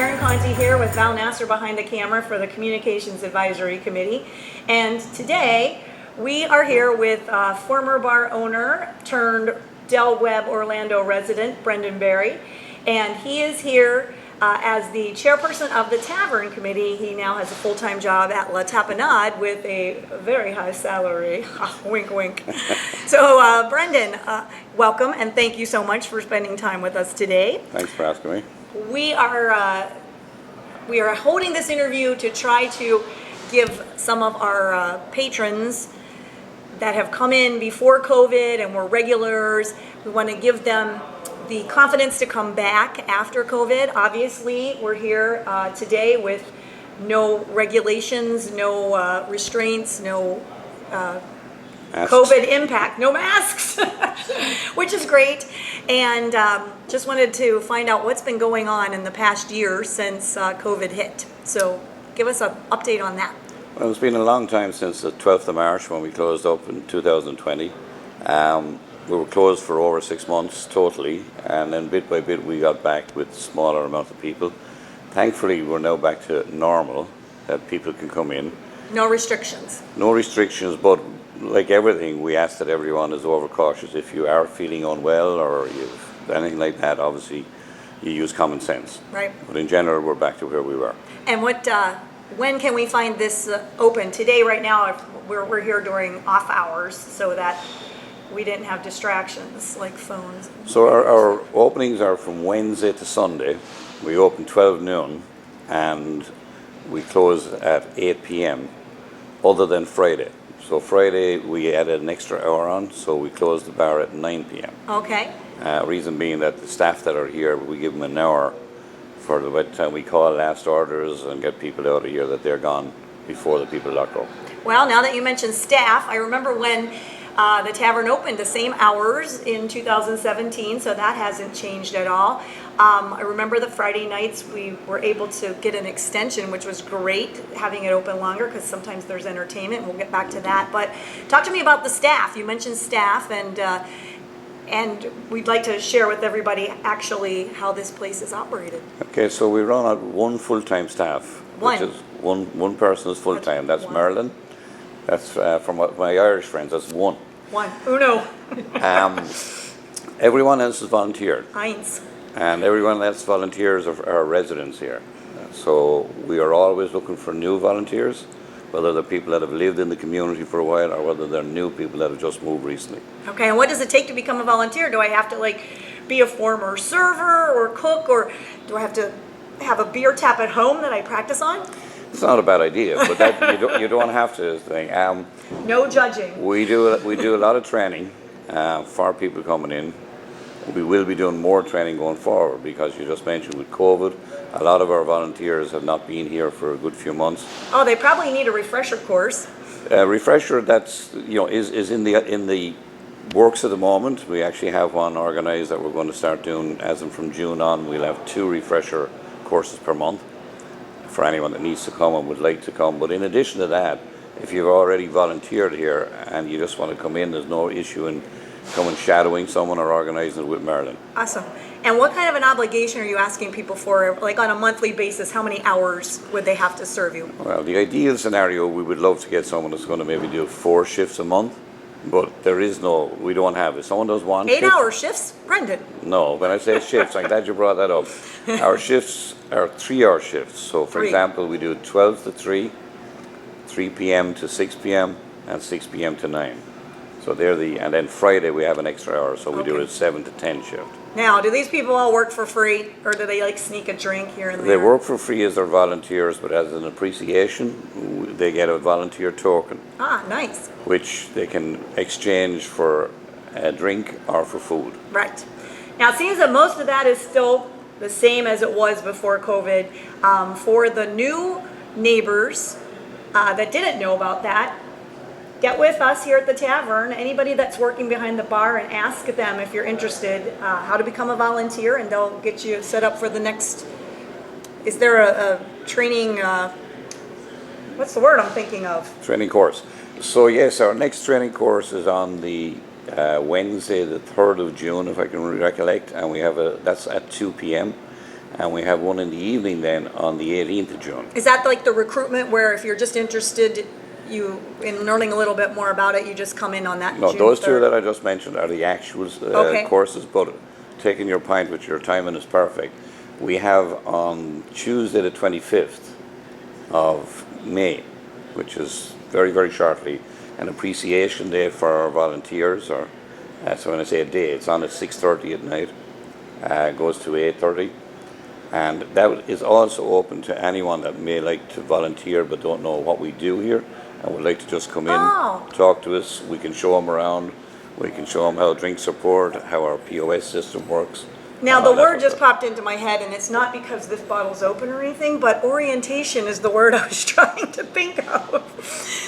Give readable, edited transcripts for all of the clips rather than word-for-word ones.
Tavern Committee here with Val Nasser behind the camera for the Communications Advisory Committee. And today we are here with former bar owner turned Del Webb Orlando resident, Brendan Berry. And he is here as the chairperson of the Tavern Committee. He now has a full-time job at Tapenade with a very high salary. Wink, wink. So Brendan, welcome and thank you so much for spending time with us today. Thanks for asking me. We are holding this interview to try to give some of our patrons that have come in before COVID and were regulars, we want to give them the confidence to come back after COVID. Obviously, we're here today with no regulations, no restraints, no COVID impact, no masks, which is great. And just wanted to find out what's been going on in the past year since COVID hit. So give us an update on that. Well, it's been a long time since the 12th of March when we closed up in 2020. We were closed for over 6 months totally, and then bit by bit we got back with smaller amount of people. Thankfully, we're now back to normal, that people can come in. No restrictions. No restrictions, but like everything, we ask that everyone is overcautious. If you are feeling unwell or you've anything like that, obviously you use common sense. Right. But in general, we're back to where we were. And when can we find this open? Today, right now, we're here during off hours so that we didn't have distractions like phones. So our openings are from Wednesday to Sunday. We open 12 noon and we close at 8 p.m. other than Friday. So Friday we added an extra hour on, so we close the bar at 9 p.m. Okay. Reason being that the staff that are here, we give them an hour for by the time we call last orders and get people out of here that they're gone before the people lock up. Well, now that you mentioned staff, I remember when the tavern opened the same hours in 2017, so that hasn't changed at all. I remember the Friday nights we were able to get an extension, which was great, having it open longer because sometimes there's entertainment. We'll get back to that. But talk to me about the staff. You mentioned staff, and we'd like to share with everybody actually how this place is operated. Okay, so we run out one full-time staff. One? Which is one person is full-time. That's one. Marilyn. That's from my Irish friends. That's one. One. Uno. Everyone else is volunteered. Eins. And everyone else volunteers are residents here. So we are always looking for new volunteers, whether they're people that have lived in the community for a while or whether they're new people that have just moved recently. Okay, and what does it take to become a volunteer? Do I have to be a former server or cook, or do I have to have a beer tap at home that I practice on? It's not a bad idea, but that you don't have to thing. No judging. We do a lot of training for people coming in. We will be doing more training going forward because you just mentioned with COVID, a lot of our volunteers have not been here for a good few months. Oh, they probably need a refresher course. Refresher that's is in the works at the moment. We actually have one organised that we're going to start doing as in from June on. We'll have 2 refresher courses per month for anyone that needs to come and would like to come. But in addition to that, if you've already volunteered here and you just want to come in, there's no issue in coming shadowing someone or organising it with Marilyn. Awesome. And what kind of an obligation are you asking people for? Like on a monthly basis, how many hours would they have to serve you? Well, the ideal scenario, we would love to get someone that's going to maybe do 4 shifts a month, but we don't have it. Someone does 1 shift. 8-hour shifts? Brendan? No, when I say shifts, I'm glad you brought that up. Our shifts are 3-hour shifts. So for example, we do 12 to 3, 3 p.m. to 6 p.m. and 6 p.m. to 9. So and then Friday we have an extra hour, so we do a 7 to 10 shift. Now, do these people all work for free, or do they sneak a drink here and there? They work for free as their volunteers, but as an appreciation, they get a volunteer token. Ah, nice. Which they can exchange for a drink or for food. Right. Now, it seems that most of that is still the same as it was before COVID. For the new neighbors that didn't know about that, get with us here at the tavern, anybody that's working behind the bar, and ask them if you're interested how to become a volunteer, and they'll get you set up for the next. Is there a training, what's the word I'm thinking of? Training course. So yes, our next training course is on the Wednesday the 3rd of June, if I can recollect, and we have that's at 2 p.m. and we have one in the evening then on the 18th of June. Is that like the recruitment where if you're just interested in learning a little bit more about it, you just come in on that No, June those 3rd? two that I just mentioned are the actual Okay. courses, but taking your point with your timing is perfect. We have on Tuesday the 25th of May, which is very, very shortly, an appreciation day for our volunteers. Or so when I say a day, it's on at 6:30 at night, goes to 8:30. And that is also open to anyone that may like to volunteer but don't know what we do here and would like to just come in, Oh. talk to us. We can show them around. We can show them how drinks are poured, how our POS system works. Now, and the all that word sort of just stuff. popped into my head, and it's not because this bottle's open or anything, but orientation is the word I was trying to think of.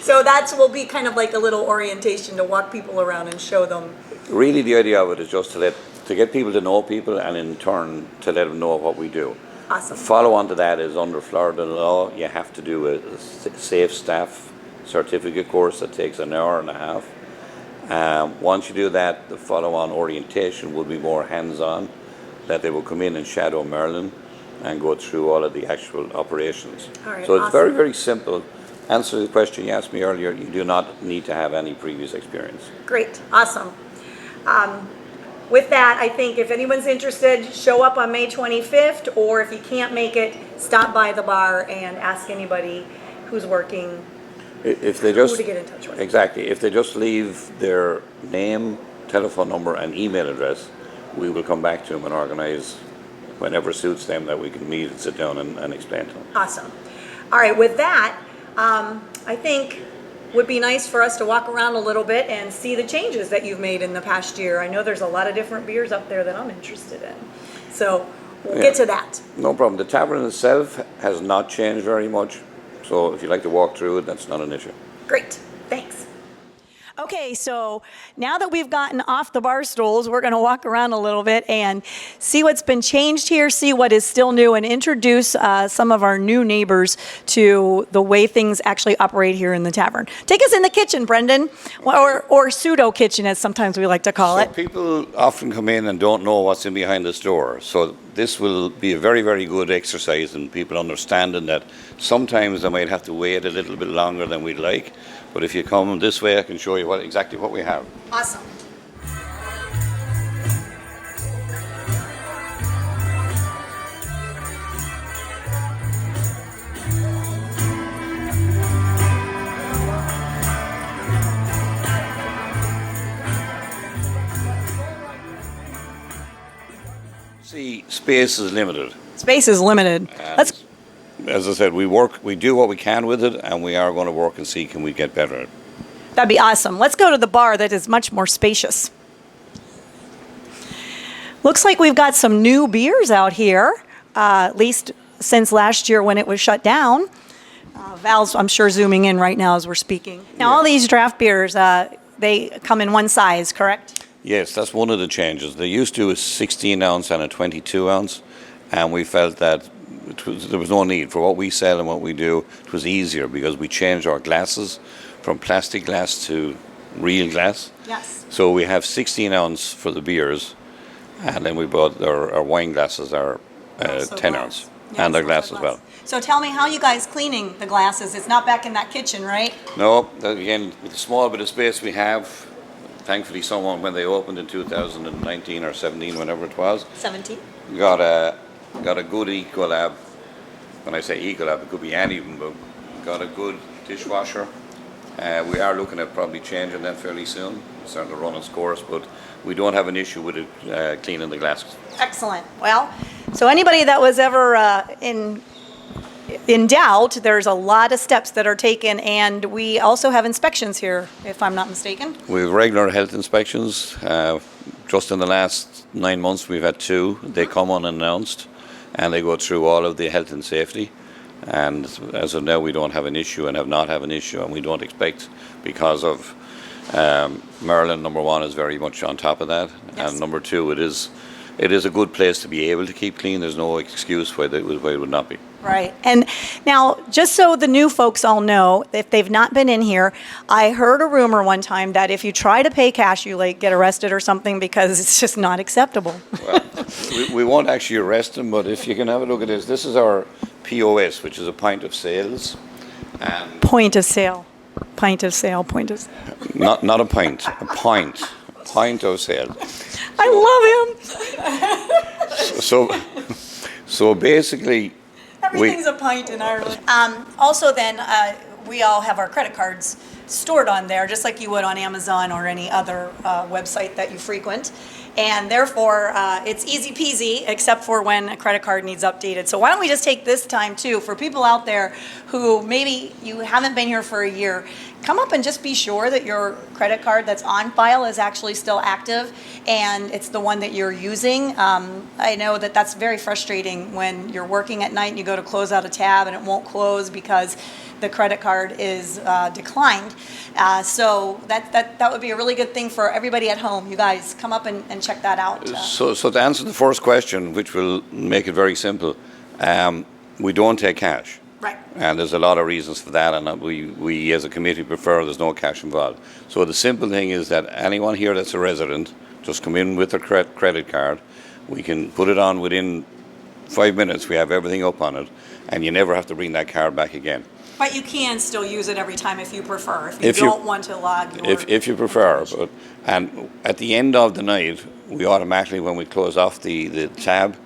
So will be kind of like a little orientation to walk people around and show them. Really, the idea of it is just to get people to know people, and in turn to let them know what we do. Awesome. Follow on to that is under Florida law, you have to do a safe staff certificate course that takes an hour and a half. Once you do that, the follow-on orientation will be more hands-on, that they will come in and shadow Marilyn and go through all of the actual operations. All right, So it's awesome. very, very simple. Answer the question you asked me earlier, you do not need to have any previous experience. Great, awesome. With that, I think if anyone's interested, show up on May 25th, or if you can't make it, stop by the bar and ask anybody who's working, If they who just to get in touch with. Exactly. If they just leave their name, telephone number, and email address, we will come back to them and organize whenever suits them that we can meet and sit down and explain to them. Awesome. All right, with that, I think would be nice for us to walk around a little bit and see the changes that you've made in the past year. I know there's a lot of different beers up there that I'm interested in. So we'll get to that. No problem. The tavern itself has not changed very much, so if you'd like to walk through it, that's not an issue. Great, thanks. Okay, so now that we've gotten off the bar stools, we're going to walk around a little bit and see what's been changed here, see what is still new, and introduce some of our new neighbors to the way things actually operate here in the tavern. Take us in the kitchen, Brendan, or pseudo kitchen, as sometimes we like to call it. People often come in and don't know what's in behind the store, so this will be a very, very good exercise in people understanding that sometimes they might have to wait a little bit longer than we'd like. But if you come this way, I can show you exactly what we have. Awesome. See, space is limited. Space is limited. Let's. As I said, we do what we can with it, and we are going to work and see can we get better at it. That'd be awesome. Let's go to the bar that is much more spacious. Looks like we've got some new beers out here, at least since last year when it was shut down. Val's, I'm sure, zooming in right now as we're speaking. Now, all these draft beers, they come in one size, correct? Yes, that's one of the changes. They used to do a 16 ounce and a 22 ounce, and we felt that there was no need for what we sell and what we do. It was easier because we changed our glasses from plastic glass to real glass. Yes. So we have 16 ounce for the beers, and then we bought our wine glasses are 10 ounce, and our glass as well. So tell me, how you guys cleaning the glasses? It's not back in that kitchen, right? No, again, with the small bit of space we have, thankfully someone, when they opened in 2019 or 17, whenever it was, 17. got a good Ecolab. When I say Ecolab, it could be any of them, but got a good dishwasher. We are looking at probably changing that fairly soon. It's starting to run its course, but we don't have an issue with it cleaning the glasses. Excellent. Well, so anybody that was ever in doubt, there's a lot of steps that are taken, and we also have inspections here, if I'm not mistaken. We have regular health inspections. Just in the last 9 months, we've had 2. They come unannounced, and they go through all of the health and safety. And as of now, we don't have an issue and have not have an issue, and we don't expect, because of Maryland, number one, is very much on top of that. Yes. And number two, it is a good place to be able to keep clean. There's no excuse why it would not be. Right. And now, just so the new folks all know, if they've not been in here, I heard a rumor one time that if you try to pay cash, you get arrested or something because it's just not acceptable. Well, We won't actually arrest them, but if you can have a look at this, this is our POS, which is a point of sales. And Point of sale. Pint of sale. Point of sale. not a pint, a point of sale. I love him. So basically, Everything's a pint in Ireland. Also, then we all have our credit cards stored on there, just like you would on Amazon or any other website that you frequent. And therefore, it's easy peasy, except for when a credit card needs updated. So why don't we just take this time too, for people out there who maybe you haven't been here for a year, come up and just be sure that your credit card that's on file is actually still active and it's the one that you're using. I know that that's very frustrating when you're working at night and you go to close out a tab and it won't close because the credit card is declined. So that would be a really good thing for everybody at home. You guys come up and check that out. So to answer the first question, which will make it very simple, we don't take cash. Right. And there's a lot of reasons for that, and we as a committee prefer there's no cash involved. So the simple thing is that anyone here that's a resident, just come in with their credit card. We can put it on within 5 minutes. We have everything up on it, and you never have to bring that card back again. But you can still use it every time if you prefer, if you don't want to log your... If you prefer. And at the end of the night, we automatically, when we close off the tab,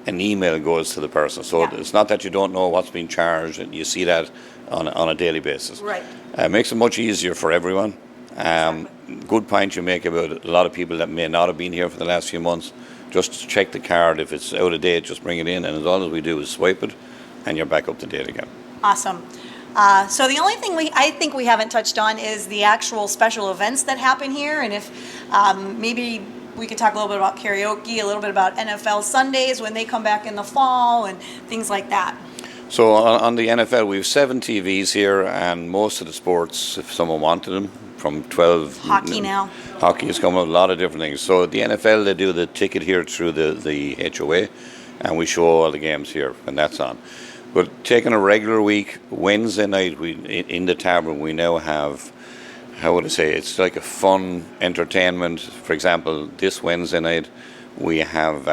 an email goes to the person. So it's not that you don't know what's being charged, and you see that on a daily basis. Right. It makes it much easier for everyone. Good point you make about a lot of people that may not have been here for the last few months. Just check the card. If it's out of date, just bring it in, and all we do is swipe it, and you're back up to date again. Awesome. So the only thing I think we haven't touched on is the actual special events that happen here, and if maybe we could talk a little bit about karaoke, a little bit about NFL Sundays when they come back in the fall, and things like that. So on the NFL, we have 7 TVs here, and most of the sports, if someone wanted them, from 12. Hockey now. Hockey is coming with a lot of different things. So at the NFL, they do the ticket here through the HOA, and we show all the games here, and that's on. But taking a regular week, Wednesday night, in the tavern, we now have, how would I say, it's like a fun entertainment. For example, this Wednesday night, we have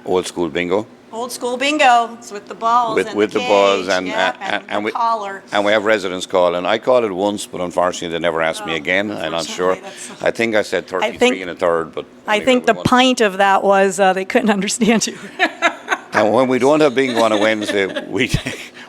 old school bingo. Old school bingo. It's with the balls with and the cage, balls and the collar. And we have residents call, and I called it once, but unfortunately they never asked me again. I'm not sure. I think I said 33 and a third, but I think the pint of that was they couldn't understand you. And when we don't have bingo on a Wednesday,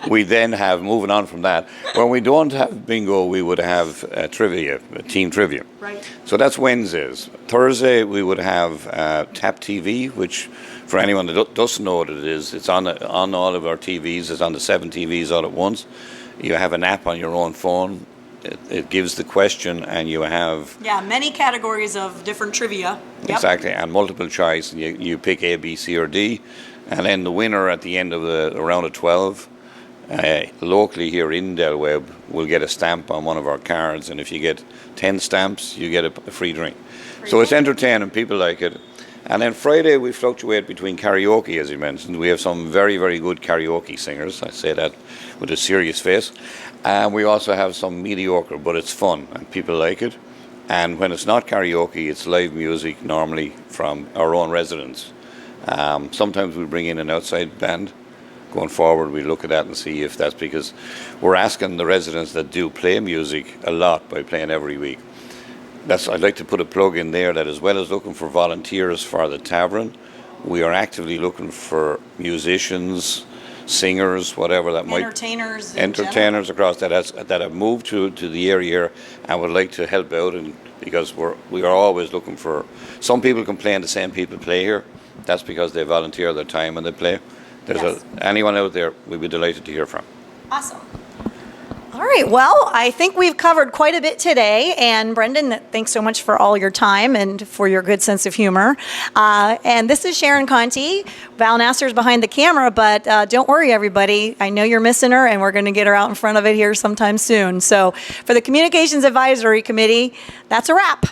we then have, moving on from that, when we don't have bingo, we would have team trivia. Right. So that's Wednesdays. Thursday, we would have Tap TV, which for anyone that doesn't know what it is, it's on all of our TVs. It's on the 7 TVs all at once. You have an app on your own phone. It gives the question, and you have... Yeah, many categories of different trivia. Yep. Exactly, and multiple choice. And you pick A, B, C, or D. And then the winner at the end of the round of 12, locally here in Del Webb, will get a stamp on one of our cards. And if you get 10 stamps, you get a free drink. So it's entertaining. People like it. And then Friday, we fluctuate between karaoke, as you mentioned. We have some very, very good karaoke singers. I say that with a serious face. And we also have some mediocre, but it's fun, and people like it. And when it's not karaoke, it's live music, normally from our own residents. Sometimes we bring in an outside band. Going forward, we look at that and see if that's because we're asking the residents that do play music a lot by playing every week. I'd like to put a plug in there that as well as looking for volunteers for the tavern, we are actively looking for musicians, singers, whatever that might... Entertainers across that have moved to the area here and would like to help out, and because we are always looking for... Some people complain the same people play here. That's because they volunteer their time and they play. Anyone out there, we'd be delighted to hear from. Awesome. All right, well, I think we've covered quite a bit today, and Brendan, thanks so much for all your time and for your good sense of humor. And this is Sharon Conti. Val Nasser's behind the camera, but don't worry, everybody. I know you're missing her, and we're going to get her out in front of it here sometime soon. So for the Communications Advisory Committee, that's a wrap.